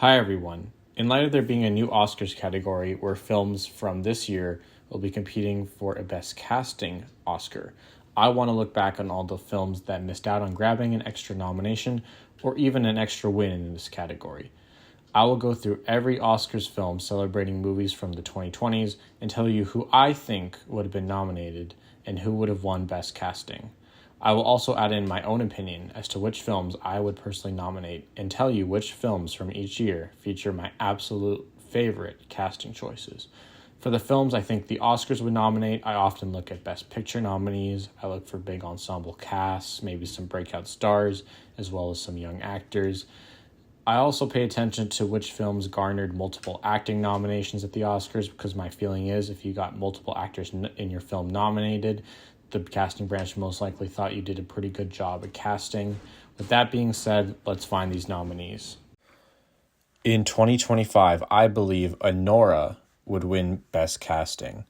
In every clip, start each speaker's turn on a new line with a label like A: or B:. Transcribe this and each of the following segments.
A: Hi everyone. In light of there being a new Oscars category where films from this year will be competing for a Best Casting Oscar, I want to look back on all the films that missed out on grabbing an extra nomination or even an extra win in this category. I will go through every Oscars film celebrating movies from the 2020s and tell you who I think would have been nominated and who would have won Best Casting. I will also add in my own opinion as to which films I would personally nominate and tell you which films from each year feature my absolute favorite casting choices. For the films I think the Oscars would nominate, I often look at Best Picture nominees. I look for big ensemble casts, maybe some breakout stars, as well as some young actors. I also pay attention to which films garnered multiple acting nominations at the Oscars because my feeling is if you got multiple actors in your film nominated, the casting branch most likely thought you did a pretty good job at casting. With that being said, let's find these nominees. In 2025, I believe Anora would win Best Casting.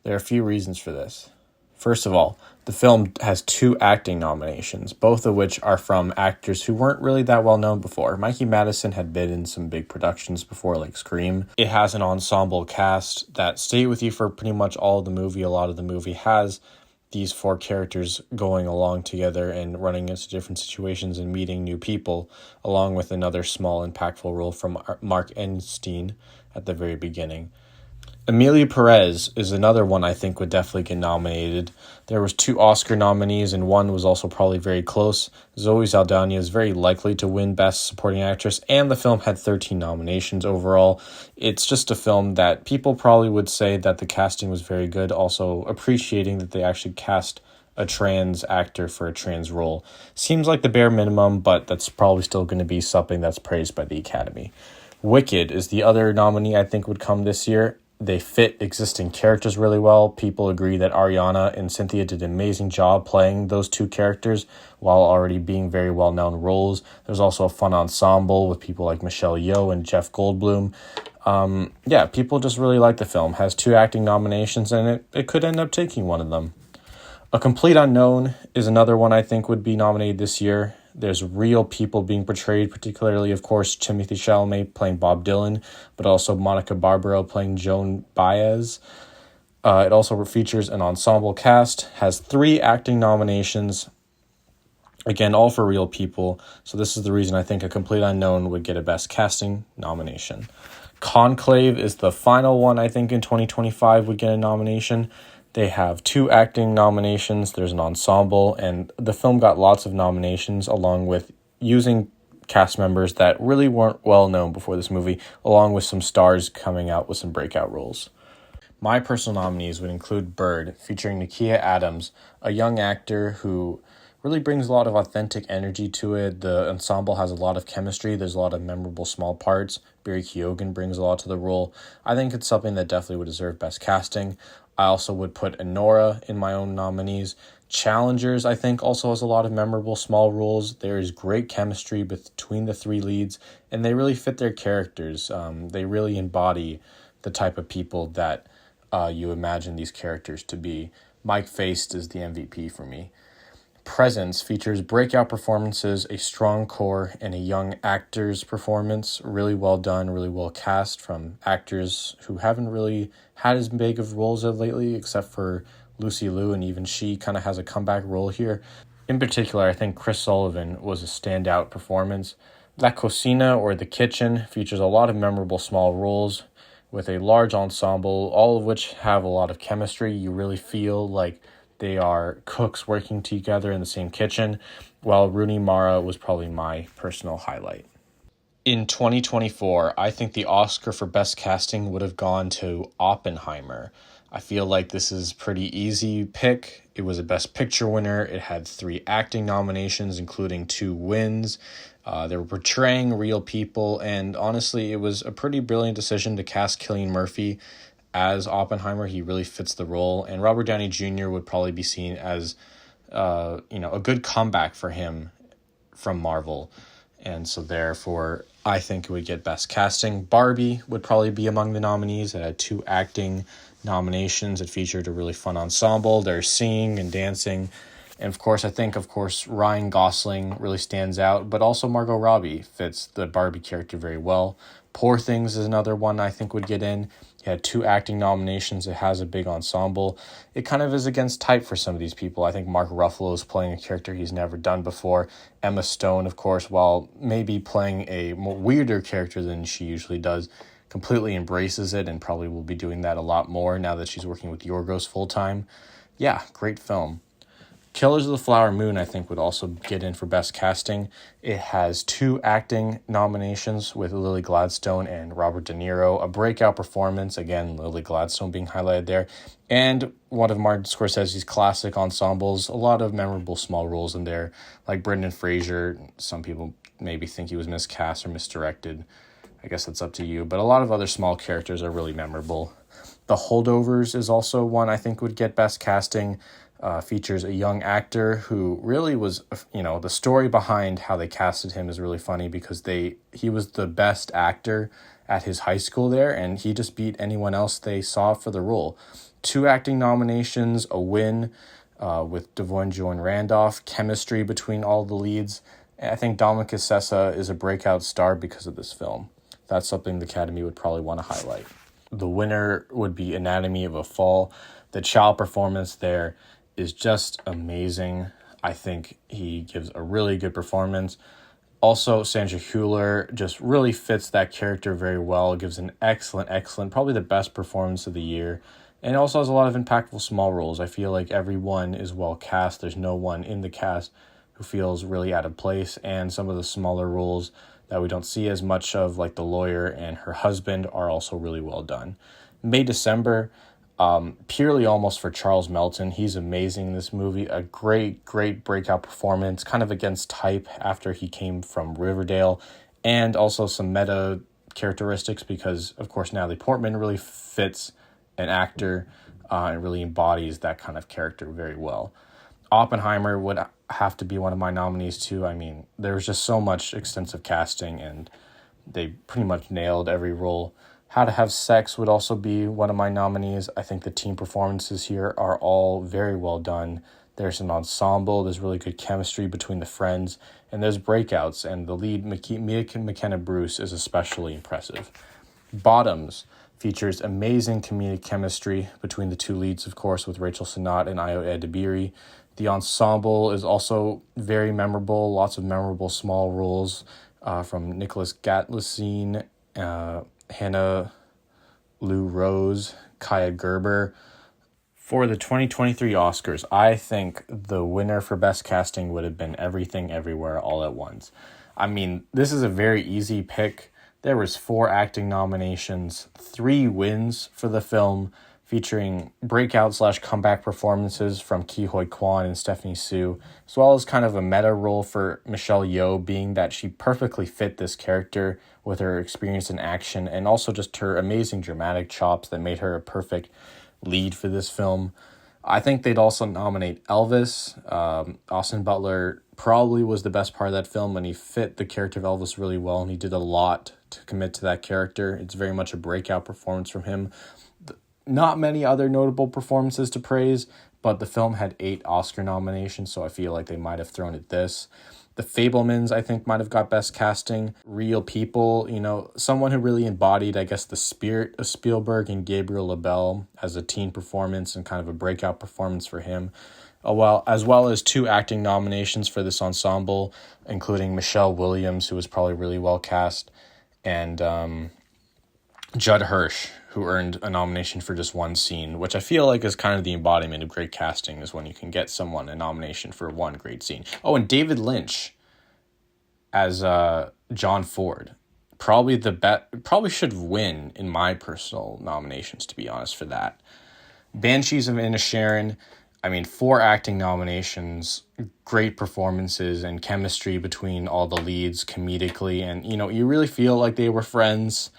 A: There are a few reasons for this. First of all, the film has 2 acting nominations, both of which are from actors who weren't really that well known before. Mikey Madison had been in some big productions before, like Scream. It has an ensemble cast that stay with you for pretty much all of the movie. A lot of the movie has these 4 characters going along together and running into different situations and meeting new people, along with another small impactful role from Mark Enstein at the very beginning. Emilia Perez is another one I think would definitely get nominated. There was 2 Oscar nominees and one was also probably very close. Zoe Saldana is very likely to win Best Supporting Actress, and the film had 13 nominations overall. It's just a film that people probably would say that the casting was very good, also appreciating that they actually cast a trans actor for a trans role. Seems like the bare minimum, but that's probably still going to be something that's praised by the Academy. Wicked is the other nominee I think would come this year. They fit existing characters really well. People agree that Ariana and Cynthia did an amazing job playing those 2 characters while already being very well-known roles. There's also a fun ensemble with people like Michelle Yeoh and Jeff Goldblum. People just really like the film. Has 2 acting nominations and it could end up taking one of them. A Complete Unknown is another one I think would be nominated this year. There's real people being portrayed, particularly, of course, Timothée Chalamet playing Bob Dylan, but also Monica Barbaro playing Joan Baez. It also features an ensemble cast, has 3 acting nominations, again, all for real people. So this is the reason I think A Complete Unknown would get a Best Casting nomination. Conclave is the final one I think in 2025 would get a nomination. They have 2 acting nominations, there's an ensemble, and the film got lots of nominations along with using cast members that really weren't well known before this movie, along with some stars coming out with some breakout roles. My personal nominees would include Bird, featuring Nakia Adams, a young actor who really brings a lot of authentic energy to it. The ensemble has a lot of chemistry. There's a lot of memorable small parts. Barry Keoghan brings a lot to the role. I think it's something that definitely would deserve Best Casting. I also would put Anora in my own nominees. Challengers, I think, also has a lot of memorable small roles. There is great chemistry between the 3 leads, and they really fit their characters. They really embody the type of people that you imagine these characters to be. Mike Faist is the MVP for me. Presence features breakout performances, a strong core, and a young actor's performance. Really well done, really well cast from actors who haven't really had as big of roles of lately, except for Lucy Liu, and even she kind of has a comeback role here. In particular, I think Chris Sullivan was a standout performance. La Cocina, or The Kitchen, features a lot of memorable small roles with a large ensemble, all of which have a lot of chemistry. You really feel like they are cooks working together in the same kitchen, while Rooney Mara was probably my personal highlight. In 2024, I think the Oscar for Best Casting would have gone to Oppenheimer. I feel like this is a pretty easy pick. It was a Best Picture winner. It had 3 acting nominations, including 2 wins. They were portraying real people, and honestly, it was a pretty brilliant decision to cast Cillian Murphy as Oppenheimer. He really fits the role, and Robert Downey Jr. would probably be seen as a good comeback for him from Marvel, and so therefore I think it would get Best Casting. Barbie would probably be among the nominees. It had 2 acting nominations. It featured a really fun ensemble. There's singing and dancing, And of course, Ryan Gosling really stands out, but also Margot Robbie fits the Barbie character very well. Poor Things is another one I think would get in. It had 2 acting nominations. It has a big ensemble. It kind of is against type for some of these people. I think Mark Ruffalo is playing a character he's never done before. Emma Stone, of course, while maybe playing a more weirder character than she usually does, completely embraces it and probably will be doing that a lot more now that she's working with Yorgos full time. Yeah, great film. Killers of the Flower Moon, I think, would also get in for Best Casting. It has 2 acting nominations with Lily Gladstone and Robert De Niro. A breakout performance, again, Lily Gladstone being highlighted there. And one of Martin Scorsese's classic ensembles. A lot of memorable small roles in there, like Brendan Fraser. Some people maybe think he was miscast or misdirected. I guess that's up to you. But a lot of other small characters are really memorable. The Holdovers is also one I think would get Best Casting. Features a young actor who really was, the story behind how they casted him is really funny because he was the best actor at his high school there, and he just beat anyone else they saw for the role. 2 acting nominations, a win with Da'Vine Joy Randolph, chemistry between all the leads. And I think Dominic Sessa is a breakout star because of this film. That's something the Academy would probably want to highlight. The winner would be Anatomy of a Fall. The child performance there is just amazing. I think he gives a really good performance. Also, Sandra Hüller just really fits that character very well. Gives an excellent, probably the best performance of the year. And also has a lot of impactful small roles. I feel like everyone is well cast. There's no one in the cast who feels really out of place. And some of the smaller roles that we don't see as much of, like the lawyer and her husband, are also really well done. May December, purely almost for Charles Melton. He's amazing in this movie. A great breakout performance, kind of against type after he came from Riverdale, and also some meta characteristics because, of course, Natalie Portman really fits an actor and really embodies that kind of character very well. Oppenheimer would have to be one of my nominees too. I mean, there was just so much extensive casting and they pretty much nailed every role. How to Have Sex would also be one of my nominees. I think the team performances here are all very well done. There's an ensemble, there's really good chemistry between the friends, and there's breakouts, and the lead, Mia McKenna Bruce, is especially impressive. Bottoms features amazing comedic chemistry between the 2 leads, of course, with Rachel Sennott and Ayo Edebiri. The ensemble is also very memorable, lots of memorable small roles from Nicholas Gatlisin, Hannah Lou Rose, Kaya Gerber. For the 2023 Oscars, I think the winner for Best Casting would have been Everything Everywhere All at Once. I mean, this is a very easy pick. There was 4 acting nominations, 3 wins for the film, featuring breakout/comeback performances from Ke Huy Quan and Stephanie Sue, as well as kind of a meta role for Michelle Yeoh, being that she perfectly fit this character with her experience in action and also just her amazing dramatic chops that made her a perfect lead for this film. I think they'd also nominate Elvis. Austin Butler probably was the best part of that film, and he fit the character of Elvis really well, and he did a lot to commit to that character. It's very much a breakout performance from him. Not many other notable performances to praise, but the film had 8 Oscar nominations, so I feel like they might have thrown at this. The Fabelmans, I think, might have got Best Casting. Real People, someone who really embodied, I guess, the spirit of Spielberg, and Gabriel LaBelle as a teen performance and kind of a breakout performance for him. As well as 2 acting nominations for this ensemble, including Michelle Williams, who was probably really well cast, and Judd Hirsch, who earned a nomination for just 1 scene, which I feel like is kind of the embodiment of great casting, is when you can get someone a nomination for 1 great scene. Oh, and David Lynch as John Ford. Probably should win in my personal nominations, to be honest, for that. Banshees of Inisherin, 4 acting nominations, great performances and chemistry between all the leads comedically, and, you really feel like they were friends,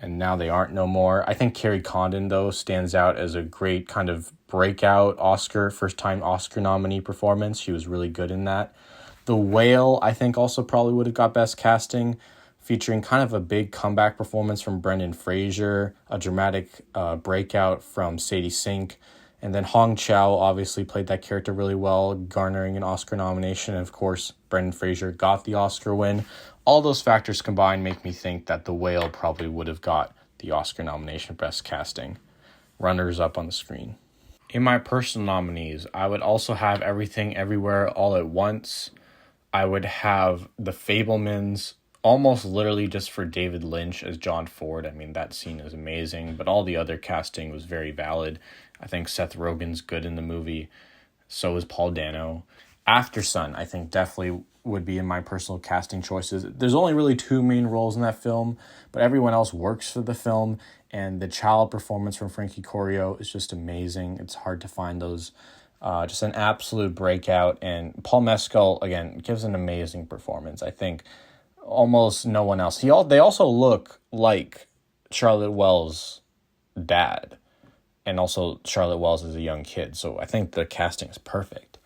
A: and now they aren't no more. I think Carrie Condon, though, stands out as a great kind of breakout first-time Oscar nominee performance. She was really good in that. The Whale, I think, also probably would have got Best Casting, featuring kind of a big comeback performance from Brendan Fraser, a dramatic breakout from Sadie Sink, And then Hong Chow obviously played that character really well, garnering an Oscar nomination. And of course, Brendan Fraser got the Oscar win. All those factors combined make me think that The Whale probably would have got the Oscar nomination for Best Casting. Runners up on the screen. In my personal nominees, I would also have Everything Everywhere All at Once. I would have The Fabelmans, almost literally just for David Lynch as John Ford. I mean, that scene is amazing, but all the other casting was very valid. I think Seth Rogen's good in the movie. So is Paul Dano. Aftersun, I think definitely would be in my personal casting choices. There's only really two main roles in that film, but everyone else works for the film, and the child performance from Frankie Corio is just amazing. It's hard to find those. Just an absolute breakout, and Paul Mescal, again, gives an amazing performance. I think almost no one else. They also look like Charlotte Wells' dad, and also Charlotte Wells as a young kid, so I think the casting is perfect.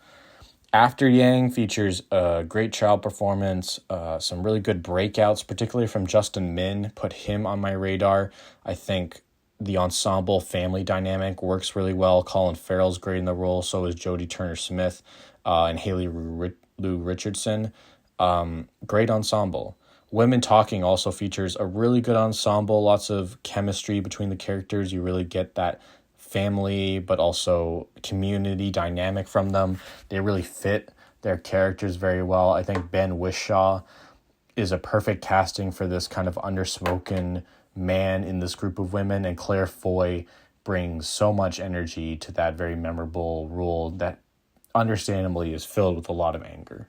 A: After Yang features a great child performance, some really good breakouts, particularly from Justin Min, put him on my radar. I think the ensemble family dynamic works really well. Colin Farrell's great in the role, so is Jodie Turner-Smith and Haley Lou Richardson. Great ensemble. Women Talking also features a really good ensemble, lots of chemistry between the characters. You really get that family but also community dynamic from them. They really fit their characters very well. I think Ben Whishaw is a perfect casting for this kind of underspoken man in this group of women, and Claire Foy brings so much energy to that very memorable role that understandably is filled with a lot of anger.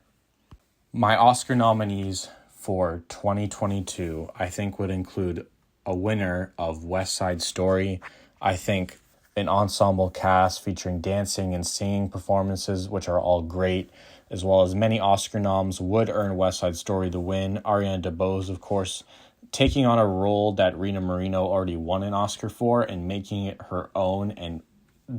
A: My Oscar nominees for 2022, I think, would include a winner of West Side Story. I think an ensemble cast featuring dancing and singing performances, which are all great, as well as many Oscar noms, would earn West Side Story the win. Ariana DeBose, of course, taking on a role that Rina Moreno already won an Oscar for and making it her own and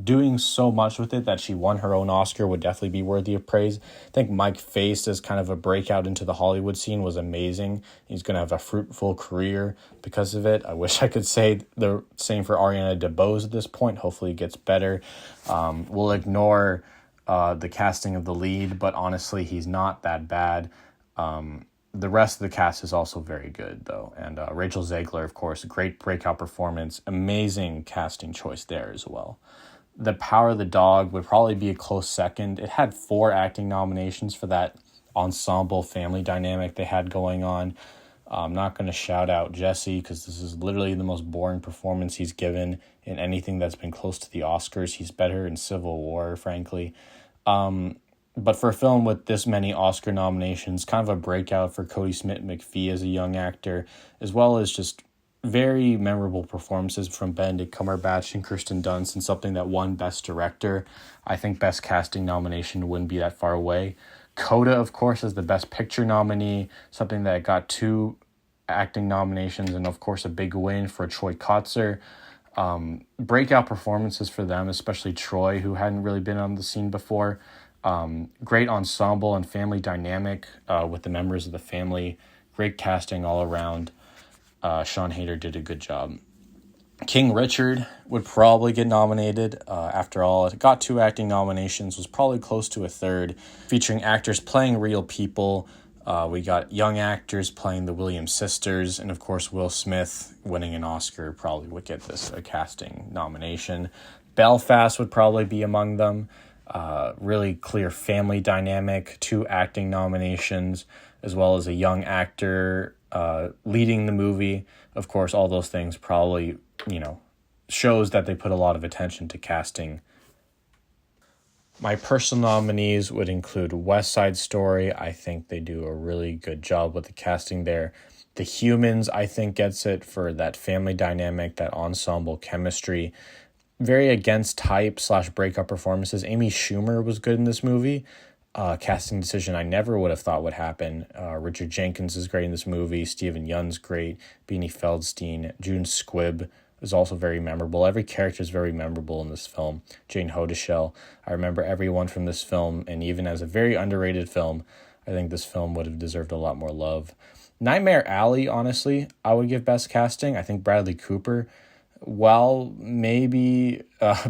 A: doing so much with it that she won her own Oscar would definitely be worthy of praise. I think Mike Faist as kind of a breakout into the Hollywood scene was amazing. He's going to have a fruitful career because of it. I wish I could say the same for Ariana DeBose at this point. Hopefully it gets better. We'll ignore the casting of the lead, but honestly, he's not that bad. The rest of the cast is also very good, though. And Rachel Zegler, of course, great breakout performance. Amazing casting choice there as well. The Power of the Dog would probably be a close second. It had 4 acting nominations for that ensemble family dynamic they had going on. I'm not going to shout out Jesse because this is literally the most boring performance he's given in anything that's been close to the Oscars. He's better in Civil War, frankly. But for a film with this many Oscar nominations, kind of a breakout for Cody Smith-McPhee as a young actor, as well as just very memorable performances from Benedict Cumberbatch and Kirsten Dunst, and something that won Best Director. I think Best Casting nomination wouldn't be that far away. Coda, of course, is the Best Picture nominee, something that got 2 acting nominations, and of course a big win for Troy Kotsur. Breakout performances for them, especially Troy, who hadn't really been on the scene before. Great ensemble and family dynamic with the members of the family. Great casting all around. Sean Hayter did a good job. King Richard would probably get nominated. After all, it got 2 acting nominations, was probably close to a third, featuring actors playing real people. We got young actors playing the Williams sisters, and of course Will Smith winning an Oscar probably would get this a casting nomination. Belfast would probably be among them. Really clear family dynamic, 2 acting nominations, as well as a young actor leading the movie. Of course, all those things probably, shows that they put a lot of attention to casting. My personal nominees would include West Side Story. I think they do a really good job with the casting there. The Humans, I think, gets it for that family dynamic, that ensemble chemistry. Very against type / breakup performances. Amy Schumer was good in this movie. Casting decision I never would have thought would happen. Richard Jenkins is great in this movie. Steven Yeun's great. Beanie Feldstein. June Squibb is also very memorable. Every character is very memorable in this film. Jane Hodeshell. I remember everyone from this film, and even as a very underrated film, I think this film would have deserved a lot more love. Nightmare Alley, honestly, I would give Best Casting. I think Bradley Cooper while maybe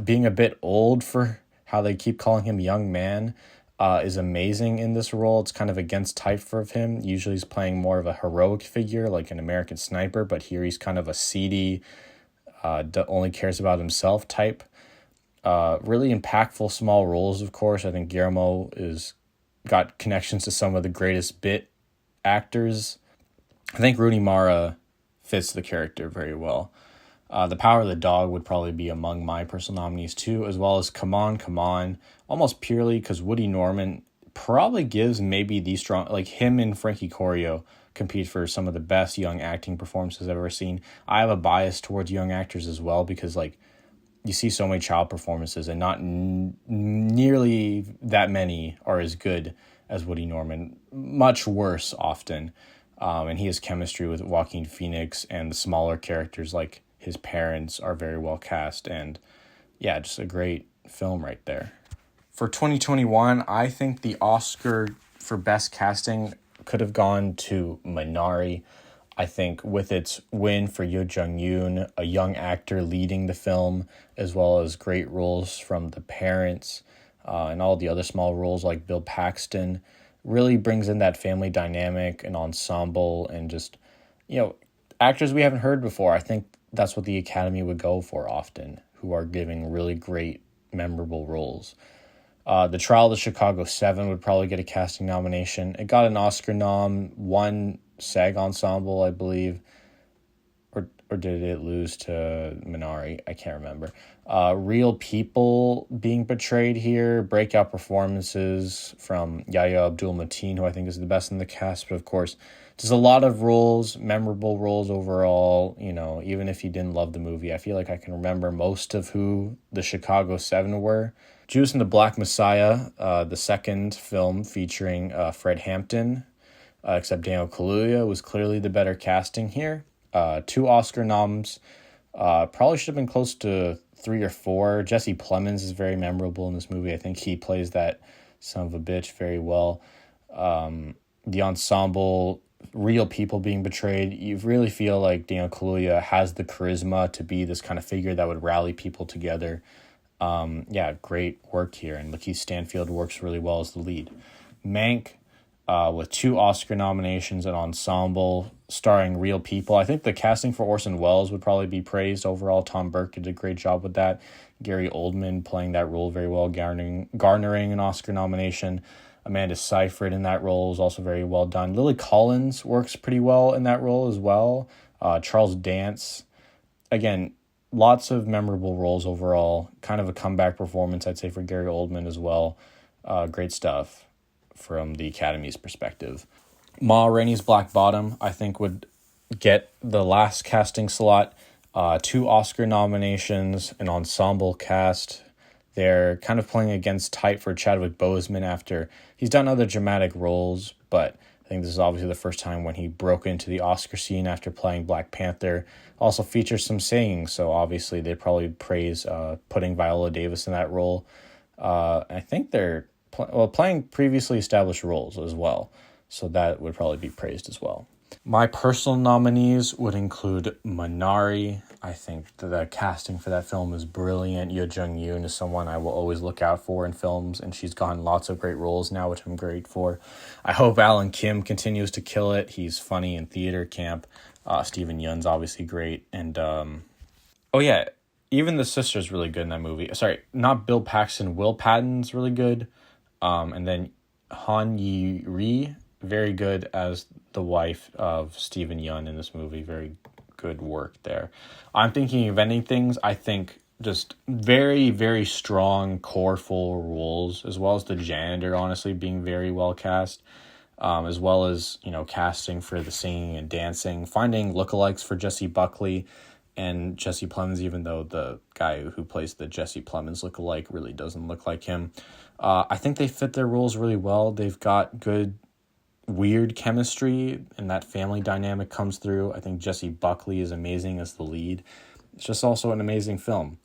A: being a bit old for how they keep calling him young man, is amazing in this role. It's kind of against type for him. Usually he's playing more of a heroic figure like an American Sniper, but here he's kind of a seedy, only cares about himself type. Really impactful small roles, of course. I think Guillermo is got connections to some of the greatest bit actors. I think Rooney Mara fits the character very well. The Power of the Dog would probably be among my personal nominees too, as well as Come On, Come On, almost purely because Woody Norman probably gives maybe the strong, like him and Frankie Corio compete for some of the best young acting performances I've ever seen. I have a bias towards young actors as well because like you see so many child performances and not nearly that many are as good as Woody Norman, much worse often. And he has chemistry with Joaquin Phoenix, and the smaller characters like his parents are very well cast, and yeah, just a great film right there. For 2021, I think the Oscar for Best Casting could have gone to Minari. I think with its win for Yoo Jung-yoon, a young actor leading the film, as well as great roles from the parents, and all the other small roles like Bill Paxton, really brings in that family dynamic and ensemble and just, actors we haven't heard before. I think that's what the Academy would go for often, who are giving really great, memorable roles. The Trial of the Chicago 7 would probably get a casting nomination. It got an Oscar nom, won SAG Ensemble, I believe, or did it lose to Minari? I can't remember. Real people being portrayed here, breakout performances from Yahya Abdul-Mateen, who I think is the best in the cast, but of course, there's a lot of roles, memorable roles overall. Even if you didn't love the movie, I feel like I can remember most of who the Chicago 7 were. Judas and the Black Messiah, the second film featuring Fred Hampton, except Daniel Kaluuya was clearly the better casting here. 2 Oscar noms, probably should have been close to 3 or 4. Jesse Plemons is very memorable in this movie. I think he plays that son of a bitch very well. The ensemble, real people being betrayed, you really feel like Daniel Kaluuya has the charisma to be this kind of figure that would rally people together. Great work here, and Lakeith Stanfield works really well as the lead. Mank, with 2 Oscar nominations, an ensemble starring real people. I think the casting for Orson Welles would probably be praised overall. Tom Burke did a great job with that. Gary Oldman playing that role very well, garnering an Oscar nomination. Amanda Seyfried in that role is also very well done. Lily Collins works pretty well in that role as well. Charles Dance, again, lots of memorable roles overall. Kind of a comeback performance, I'd say, for Gary Oldman as well. Great stuff from the Academy's perspective. Ma Rainey's Black Bottom, I think, would get the last casting slot. 2 Oscar nominations, an ensemble cast. They're kind of playing against type for Chadwick Boseman after he's done other dramatic roles, but I think this is obviously the first time when he broke into the Oscar scene after playing Black Panther. Also features some singing, so obviously they probably praise putting Viola Davis in that role. I think they're playing previously established roles as well, so that would probably be praised as well. My personal nominees would include Minari. I think the casting for that film is brilliant. Yoo Jung-yoon is someone I will always look out for in films, and she's gotten lots of great roles now, which I'm great for. I hope Alan Kim continues to kill it. He's funny in theater camp. Steven Yeun's obviously great. And, even the sister's really good in that movie. Sorry, not Bill Paxton. Will Patton's really good. And then Han Yi-ri, very good as the wife of Steven Yeun in this movie. Very good work there. I'm thinking of ending things. I think just very, very strong, coreful roles, as well as the janitor, honestly, being very well cast, as well as, casting for the singing and dancing, finding lookalikes for Jesse Buckley and Jesse Plemons, even though the guy who plays the Jesse Plemons lookalike really doesn't look like him. I think they fit their roles really well. They've got good, weird chemistry, and that family dynamic comes through. I think Jesse Buckley is amazing as the lead. It's just also an amazing film.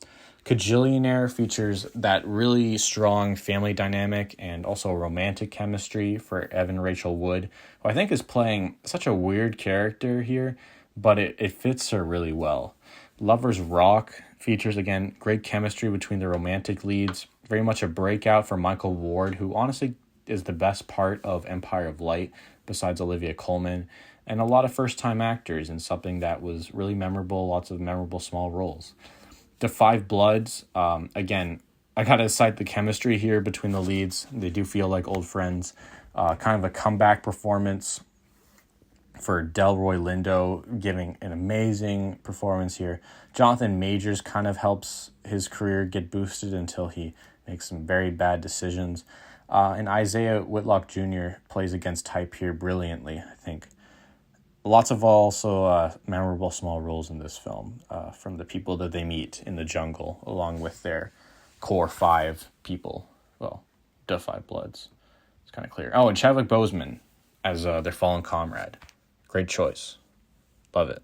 A: Kajillionaire features that really strong family dynamic and also romantic chemistry for Evan Rachel Wood, who I think is playing such a weird character here, but it fits her really well. Lovers Rock features, again, great chemistry between the romantic leads. Very much a breakout for Michael Ward, who honestly is the best part of Empire of Light besides Olivia Colman. And a lot of first-time actors in something that was really memorable, lots of memorable small roles. The Five Bloods, again, I gotta cite the chemistry here between the leads. They do feel like old friends. Kind of a comeback performance for Delroy Lindo, giving an amazing performance here. Jonathan Majors kind of helps his career get boosted until he makes some very bad decisions. And Isaiah Whitlock Jr. plays against type here brilliantly, I think. Lots of also memorable small roles in this film from the people that they meet in the jungle, along with their core five people. Well, the Five Bloods. It's kind of clear. Oh, and Chadwick Boseman as their fallen comrade. Great choice. Love it.